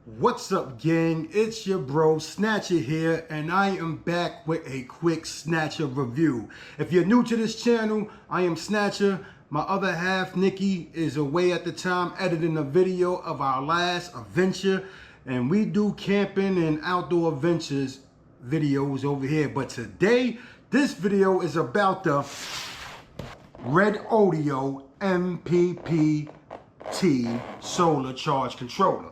What's up, gang? It's your bro Snatcher here, and I am back with a quick Snatcher review. If you're new to this channel, I am Snatcher. My other half, Nikki, is away at the time editing a video of our last adventure, and we do camping and outdoor adventures videos over here. But today, this video is about the Redodo MPPT solar charge controller,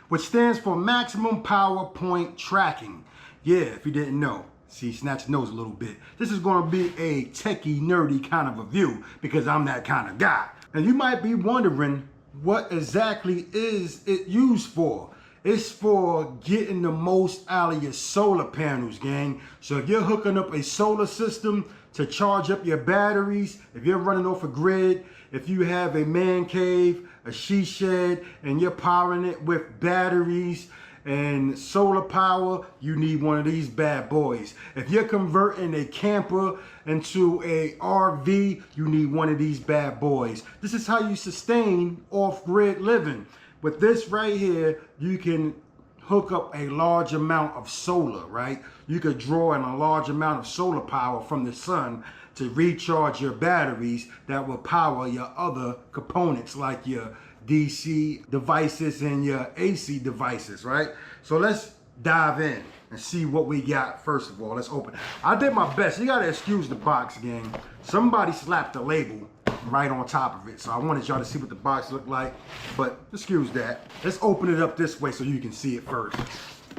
which stands for maximum power point tracking. Yeah, if you didn't know. See, Snatch knows a little bit. This is gonna be a techie, nerdy kind of review because I'm that kind of guy. And you might be wondering, what exactly is it used for? It's for getting the most out of your solar panels, gang. So if you're hooking up a solar system to charge up your batteries, if you're running off a grid, if you have a man cave, a she shed, and you're powering it with batteries and solar power, you need one of these bad boys. If you're converting a camper into a RV, you need one of these bad boys. This is how you sustain off-grid living. With this right here, you can hook up a large amount of solar, right? You could draw in a large amount of solar power from the sun to recharge your batteries that will power your other components like your DC devices and your AC devices, right? So let's dive in and see what we got. First of all, let's open. I did my best. You gotta excuse the box, gang. Somebody slapped the label right on top of it, so I wanted y'all to see what the box looked like, but excuse that. Let's open it up this way so you can see it first.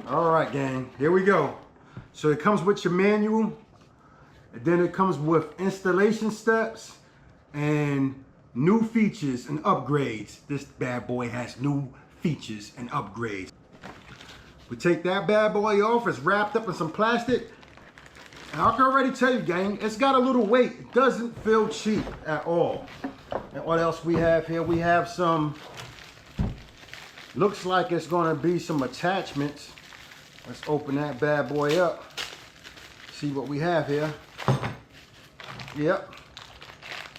All right, gang, here we go. So it comes with your manual, and then it comes with installation steps and new features and upgrades. This bad boy has new features and upgrades. We take that bad boy off. It's wrapped up in some plastic. And I can already tell you, gang, it's got a little weight. It doesn't feel cheap at all. And what else we have here? We have some, looks like it's gonna be some attachments. Let's open that bad boy up. See what we have here. Yep.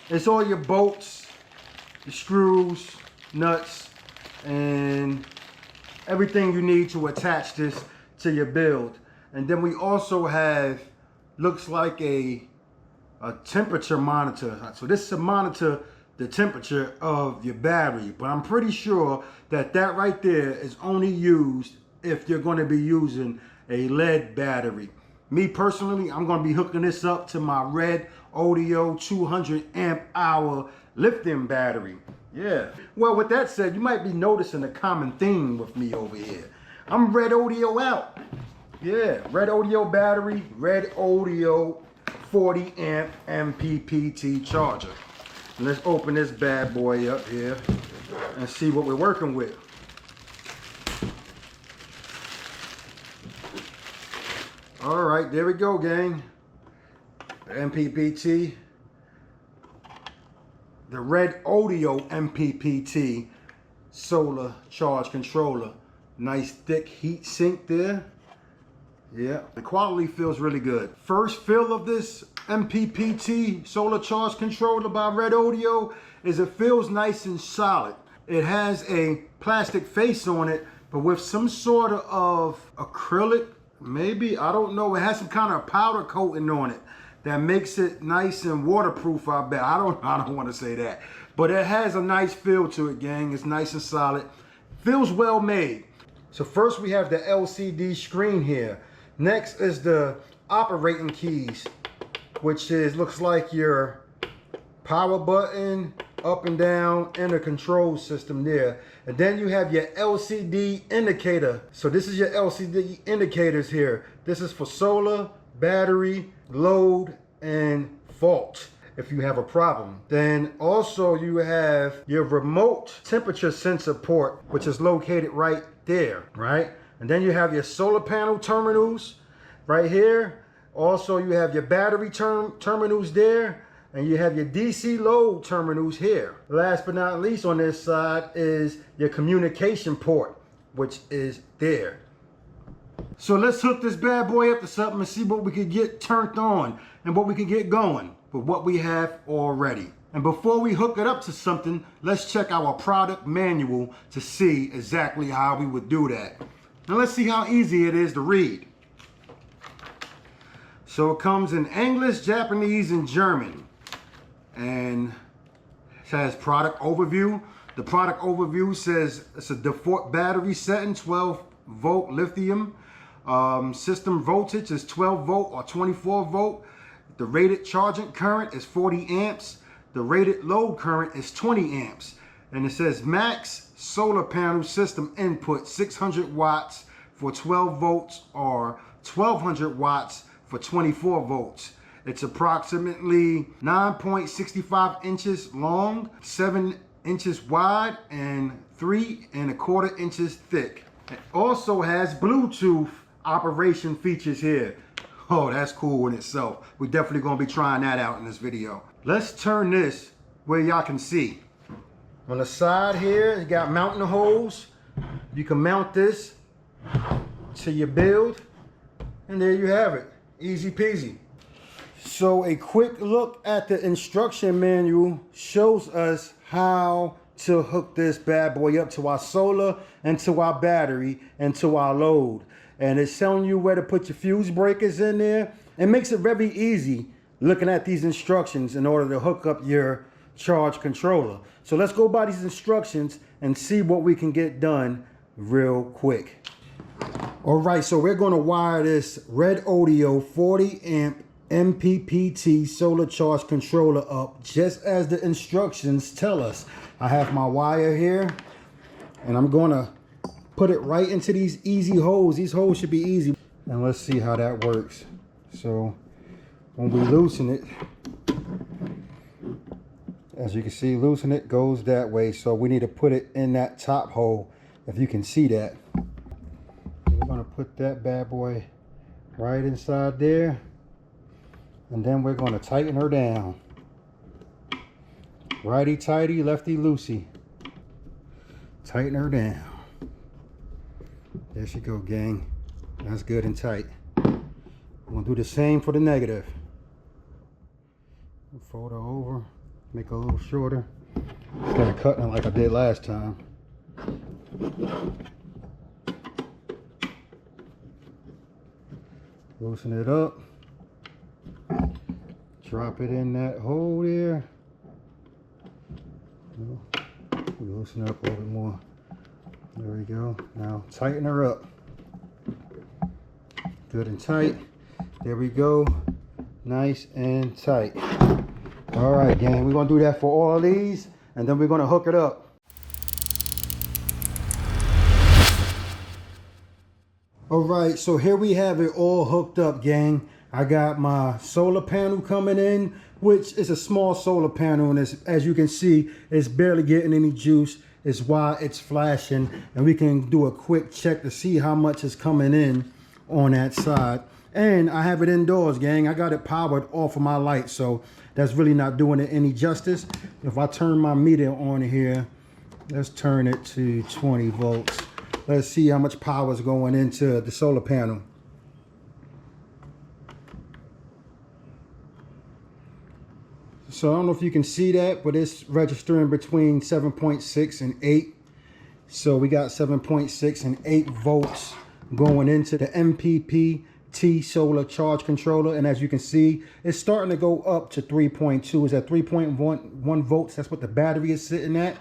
It's all your bolts, the screws, nuts, and everything you need to attach this to your build. And then we also have, looks like a temperature monitor. So this is to monitor the temperature of your battery, but I'm pretty sure that that right there is only used if you're going to be using a lead battery. Me personally, I'm going to be hooking this up to my Redodo 200 amp hour lithium battery. Yeah. Well, with that said, you might be noticing a common theme with me over here. I'm Redodo out. Yeah, Redodo battery, Redodo 40 amp MPPT charger. And let's open this bad boy up here and see what we're working with. All right, there we go, gang. MPPT, the Redodo MPPT solar charge controller. Nice thick heat sink there. Yeah, the quality feels really good. First feel of this MPPT solar charge controller by Redodo is it feels nice and solid. It has a plastic face on it, but with some sort of acrylic, maybe, I don't know. It has some kind of powder coating on it that makes it nice and waterproof, I bet. I don't want to say that, but it has a nice feel to it, gang. It's nice and solid. Feels well made. So first we have the LCD screen here. Next is the operating keys, which is, looks like your power button, up and down, and a control system there. And then you have your LCD indicator. So this is your LCD indicators here. This is for solar, battery, load, and fault if you have a problem. Then also you have your remote temperature sensor port, which is located right there, right? And then you have your solar panel terminals right here. Also you have your battery terminals there. And you have your DC load terminals here. Last but not least on this side is your communication port, which is there. So let's hook this bad boy up to something and see what we can get turned on and what we can get going with what we have already. And before we hook it up to something, let's check our product manual to see exactly how we would do that. Now let's see how easy it is to read. So it comes in English, Japanese, and German. And it has product overview. The product overview says it's a default battery setting, 12 volt lithium. System voltage is 12 volt or 24 volt. The rated charging current is 40 amps. The rated load current is 20 amps. And it says max solar panel system input 600 watts for 12 volts or 1200 watts for 24 volts. It's approximately 9.65 inches long, 7 inches wide, and 3¼ inches thick. It also has Bluetooth operation features here. Oh, that's cool in itself. We're definitely gonna be trying that out in this video. Let's turn this where y'all can see. On the side here, you got mounting holes. You can mount this to your build, and there you have it. Easy peasy. So a quick look at the instruction manual shows us how to hook this bad boy up to our solar and to our battery and to our load. And it's telling you where to put your fuse breakers in there. It makes it very easy looking at these instructions in order to hook up your charge controller. So let's go by these instructions and see what we can get done real quick. All right, so we're going to wire this Redodo 40 amp MPPT solar charge controller up just as the instructions tell us. I have my wire here, and I'm going to put it right into these easy holes. These holes should be easy. And let's see how that works. So when we loosen it, as you can see, loosen it goes that way. So we need to put it in that top hole, if you can see that. We're going to put that bad boy right inside there. And then we're going to tighten her down. Righty tighty, lefty loosey. Tighten her down. There she go, gang. That's good and tight. I'm gonna do the same for the negative. Fold her over, make her a little shorter. Instead of cutting it like I did last time. Loosen it up. Drop it in that hole there. Loosen it up a little bit more. There we go. Now tighten her up. Good and tight. There we go. Nice and tight. All right, gang. We're going to do that for all of these, and then we're going to hook it up. All right, so here we have it all hooked up, gang. I got my solar panel coming in, which is a small solar panel, and as you can see, it's barely getting any juice. Is why it's flashing, and we can do a quick check to see how much is coming in on that side. And I have it indoors, gang. I got it powered off of my light, so that's really not doing it any justice. If I turn my meter on here, let's turn it to 20 volts. Let's see how much power is going into the solar panel. So I don't know if you can see that, but it's registering between 7.6 and 8. So we got 7.6 and 8 volts going into the MPPT solar charge controller. And as you can see, it's starting to go up to 3.2. It's at 3.1 volts. That's what the battery is sitting at.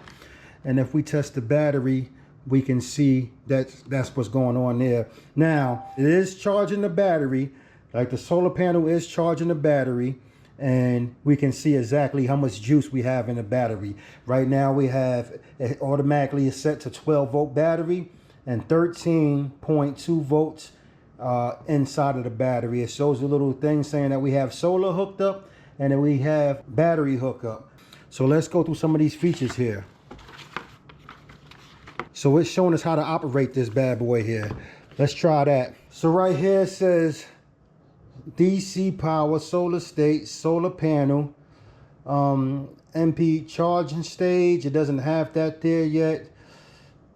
And if we test the battery, we can see that's what's going on there. Now, it is charging the battery. Like the solar panel is charging the battery. And we can see exactly how much juice we have in the battery. Right now we have it automatically is set to 12 volt battery and 13.2 volts inside of the battery. It shows a little thing saying that we have solar hooked up and that we have battery hookup. So let's go through some of these features here. So it's showing us how to operate this bad boy here. Let's try that. So right here it says DC power, solar state, solar panel, MP charging stage. It doesn't have that there yet.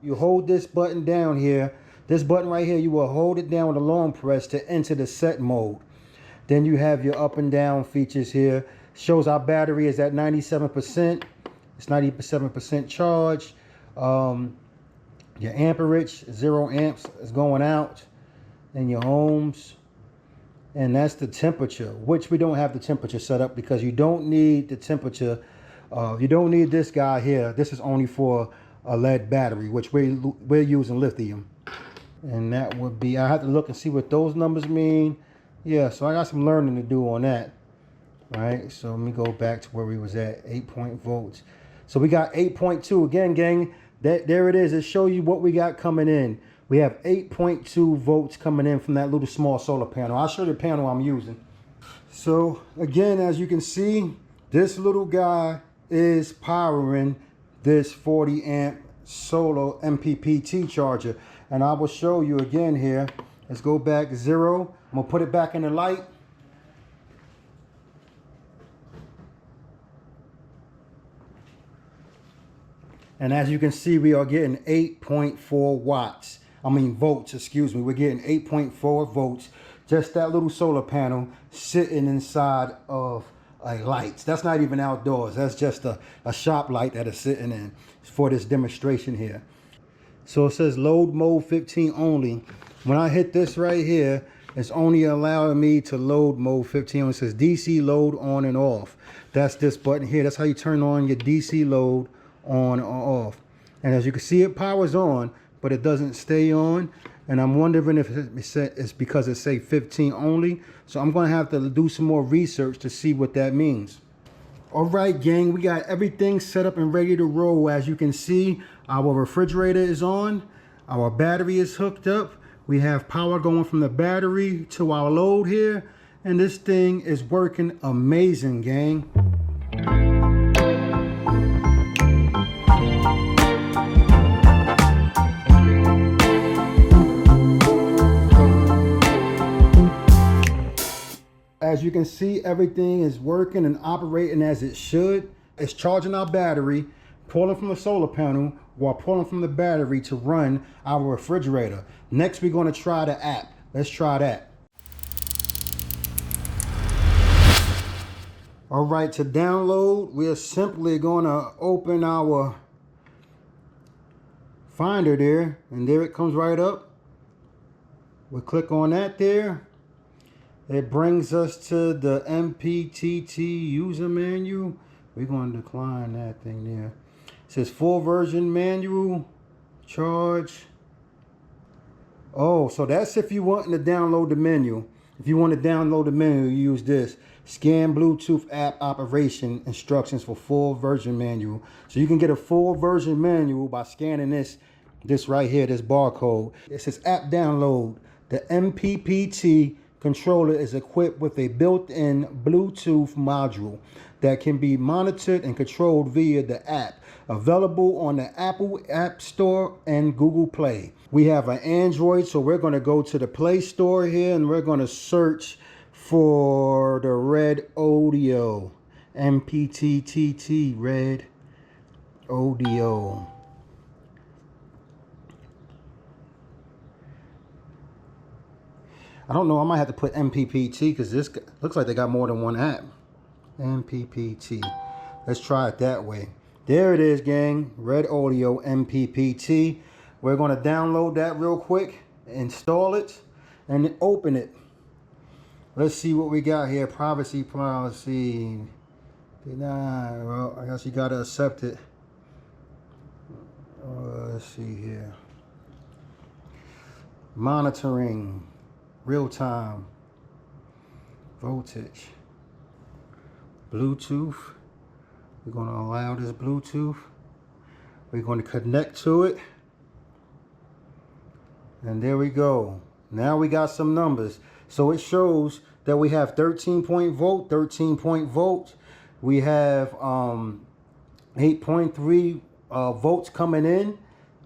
You hold this button down here. This button right here, you will hold it down with a long press to enter the set mode. Then you have your up and down features here. Shows our battery is at 97%. It's 97% charged. Your amperage, 0 amps is going out, and your ohms. And that's the temperature, which we don't have the temperature set up because you don't need the temperature. You don't need this guy here. This is only for a lead battery, which we're using lithium. And that would be, I have to look and see what those numbers mean. Yeah, so I got some learning to do on that. All right, so let me go back to where we was at, 8 volts. So we got 8.2 again, gang. There it is. It shows you what we got coming in. We have 8.2 volts coming in from that little small solar panel. I'll show you the panel I'm using. So again, as you can see, this little guy is powering this 40 amp solar MPPT charger. And I will show you again here. Let's go back 0. I'm gonna put it back in the light. And as you can see, we are getting 8.4 watts. I mean volts, excuse me. We're getting 8.4 volts. Just that little solar panel sitting inside of a light. That's not even outdoors. That's just a shop light that is sitting in for this demonstration here. So it says load mode 15 only. When I hit this right here, it's only allowing me to load mode 15. It says DC load on and off. That's this button here. That's how you turn on your DC load on or off. And as you can see, it powers on, but it doesn't stay on. And I'm wondering if it's because it say 15 only. So I'm gonna have to do some more research to see what that means. All right, gang, we got everything set up and ready to roll. As you can see, our refrigerator is on, our battery is hooked up. We have power going from the battery to our load here, and this thing is working amazing, gang. As you can see, everything is working and operating as it should. It's charging our battery, pulling from the solar panel while pulling from the battery to run our refrigerator. Next, we're going to try the app. Let's try that. All right, to download, we are simply going to open our Finder there, and there it comes right up. We'll click on that there. It brings us to the MPPT user manual. We're going to decline that thing there. It says full version manual, charge. Oh, so that's if you want to download the menu. If you want to download the menu, you use this. Scan Bluetooth app operation instructions for full version manual. So you can get a full version manual by scanning this right here, this barcode. It says app download. The MPPT controller is equipped with a built-in Bluetooth module that can be monitored and controlled via the app, available on the Apple App Store and Google Play. We have an Android, so we're going to go to the Play Store here and we're going to search for the Redodo MPPT Redodo. I don't know, I might have to put MPPT because this looks like they got more than one app. MPPT. Let's try it that way. There it is, gang. Redodo MPPT. We're going to download that real quick, install it, and open it. Let's see what we got here. Privacy policy. Deny. Well, I guess you got to accept it. Let's see here. Monitoring. Real time, voltage, Bluetooth. We're going to allow this Bluetooth. We're going to connect to it. And there we go. Now we got some numbers. So it shows that we have 13 point volt. We have 8.3 volts coming in.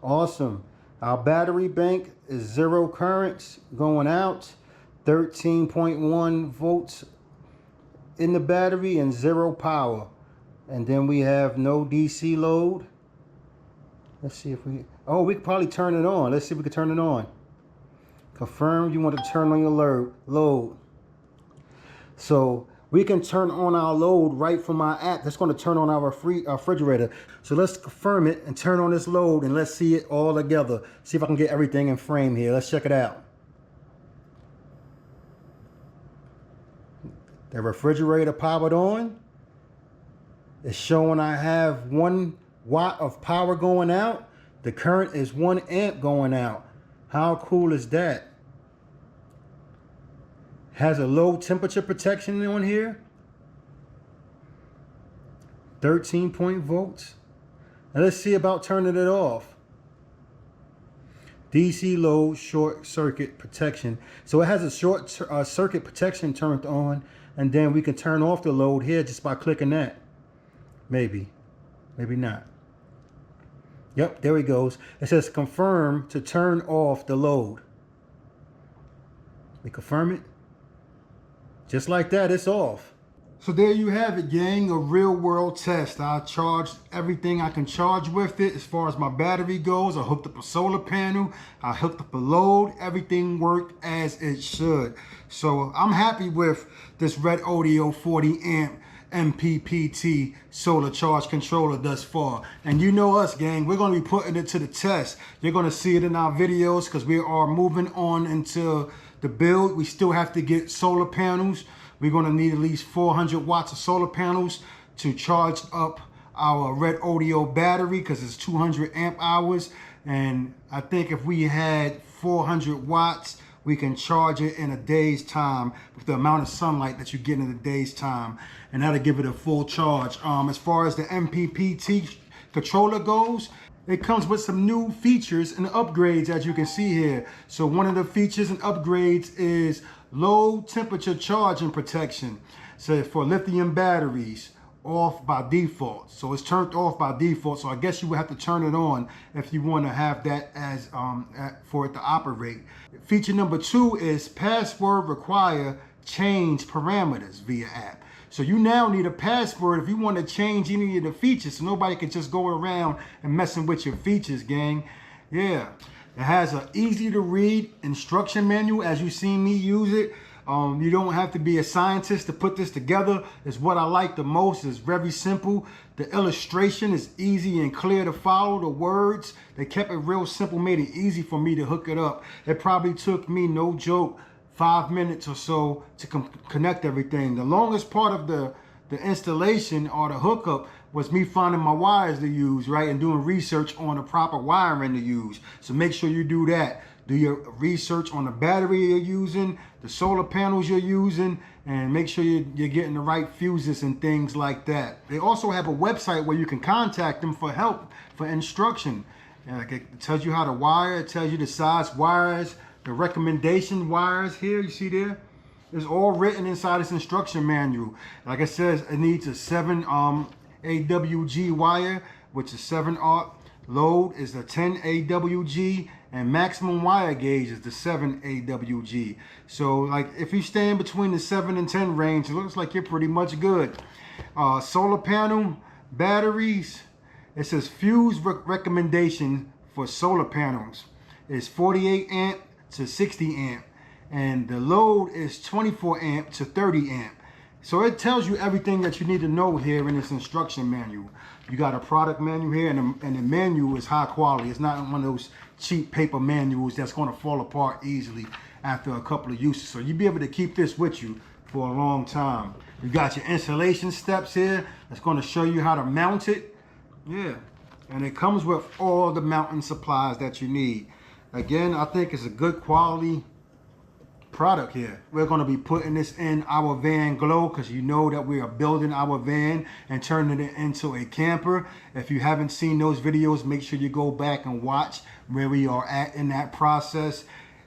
Awesome. Our battery bank is 0 currents going out, 13.1 volts in the battery and 0 power. And then we have no DC load. Let's see if we, oh, we could probably turn it on. Let's see if we can turn it on. Confirm you want to turn on your load. So we can turn on our load right from our app. That's going to turn on our refrigerator. So let's confirm it and turn on this load, and let's see it all together. See if I can get everything in frame here. Let's check it out. The refrigerator powered on. It's showing I have 1 watt of power going out. The current is 1 amp going out. How cool is that? Has a low temperature protection on here. 13 volts. Now let's see about turning it off. DC load short circuit protection. So it has a short circuit protection turned on, and then we can turn off the load here just by clicking that. Maybe not. Yep, there he goes. It says confirm to turn off the load. We confirm it. Just like that, it's off. So there you have it, gang, a real world test. I charged everything I can charge with it. As far as my battery goes, I hooked up a solar panel, I hooked up a load, everything worked as it should. So I'm happy with this Redodo 40 amp MPPT solar charge controller thus far. And you know us, gang, we're going to be putting it to the test. You're going to see it in our videos because we are moving on into the build. We still have to get solar panels. We're going to need at least 400 watts of solar panels to charge up our Redodo battery because it's 200 amp hours. And I think if we had 400 watts, we can charge it in a day's time with the amount of sunlight that you get in a day's time, and that'll give it a full charge. As far as the MPPT controller goes, it comes with some new features and upgrades, as you can see here. So one of the features and upgrades is low temperature charging protection. So for lithium batteries, off by default. So it's turned off by default. So I guess you would have to turn it on if you want to have that as for it to operate. Feature number 2 is password require change parameters via app. So you now need a password if you want to change any of the features, so nobody can just go around and messing with your features, gang. Yeah, it has an easy to read instruction manual as you see me use it. You don't have to be a scientist to put this together. It's what I like the most. It's very simple. The illustration is easy and clear to follow. The words, they kept it real simple, made it easy for me to hook it up. It probably took me, no joke, 5 minutes or so to connect everything. The longest part of the installation or the hookup was me finding my wires to use, right, and doing research on the proper wiring to use. So make sure you do that. Do your research on the battery you're using, the solar panels you're using, and make sure you're getting the right fuses and things like that. They also have a website where you can contact them for help, for instruction. It tells you how to wire, it tells you the size wires, the recommendation wires here, you see there? It's all written inside this instruction manual. Like it says, it needs a 7 AWG wire, which is 7 aught. Load is the 10 AWG, and maximum wire gauge is the 7 AWG. So like if you stay in between the 7 and 10 range, it looks like you're pretty much good. Solar panel batteries, it says fuse recommendation for solar panels is 48 amp to 60 amp, and the load is 24 amp to 30 amp. So it tells you everything that you need to know here in this instruction manual. You got a product manual here, and the manual is high quality. It's not one of those cheap paper manuals that's going to fall apart easily after a couple of uses. So you'll be able to keep this with you for a long time. You got your installation steps here. That's going to show you how to mount it. Yeah, and it comes with all the mounting supplies that you need. Again, I think it's a good quality product here. We're going to be putting this in our van glow because you know that we are building our van and turning it into a camper. If you haven't seen those videos, make sure you go back and watch where we are at in that process.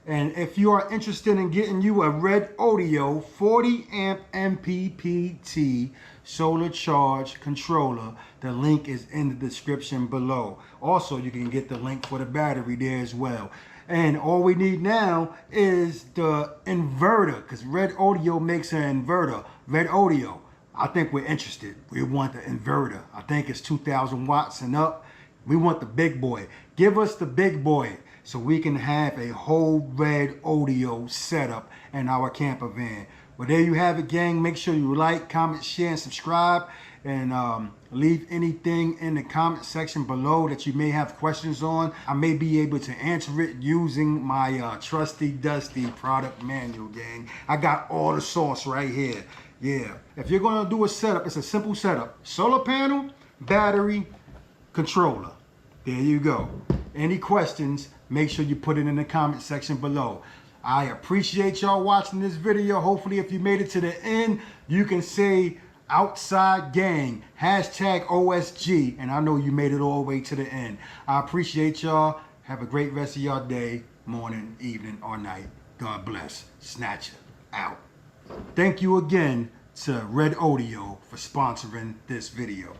And if you are interested in getting you a Redodo 40 amp MPPT solar charge controller, the link is in the description below. Also, you can get the link for the battery there as well. And all we need now is the inverter, because Redodo makes an inverter. Redodo, I think we're interested. We want the inverter. I think it's 2,000 watts and up. We want the big boy. Give us the big boy so we can have a whole Redodo setup in our camper van. Well, there you have it, gang. Make sure you like, comment, share, and subscribe. And leave anything in the comment section below that you may have questions on. I may be able to answer it using my trusty, dusty product manual, gang. I got all the sauce right here. Yeah. If you're going to do a setup, it's a simple setup. Solar panel, battery, controller. There you go. Any questions, make sure you put it in the comment section below. I appreciate y'all watching this video. Hopefully, if you made it to the end, you can say outside gang, #OSG, and I know you made it all the way to the end. I appreciate y'all. Have a great rest of your day, morning, evening, or night. God bless. Snatcher out. Thank you again to Redodo for sponsoring this video.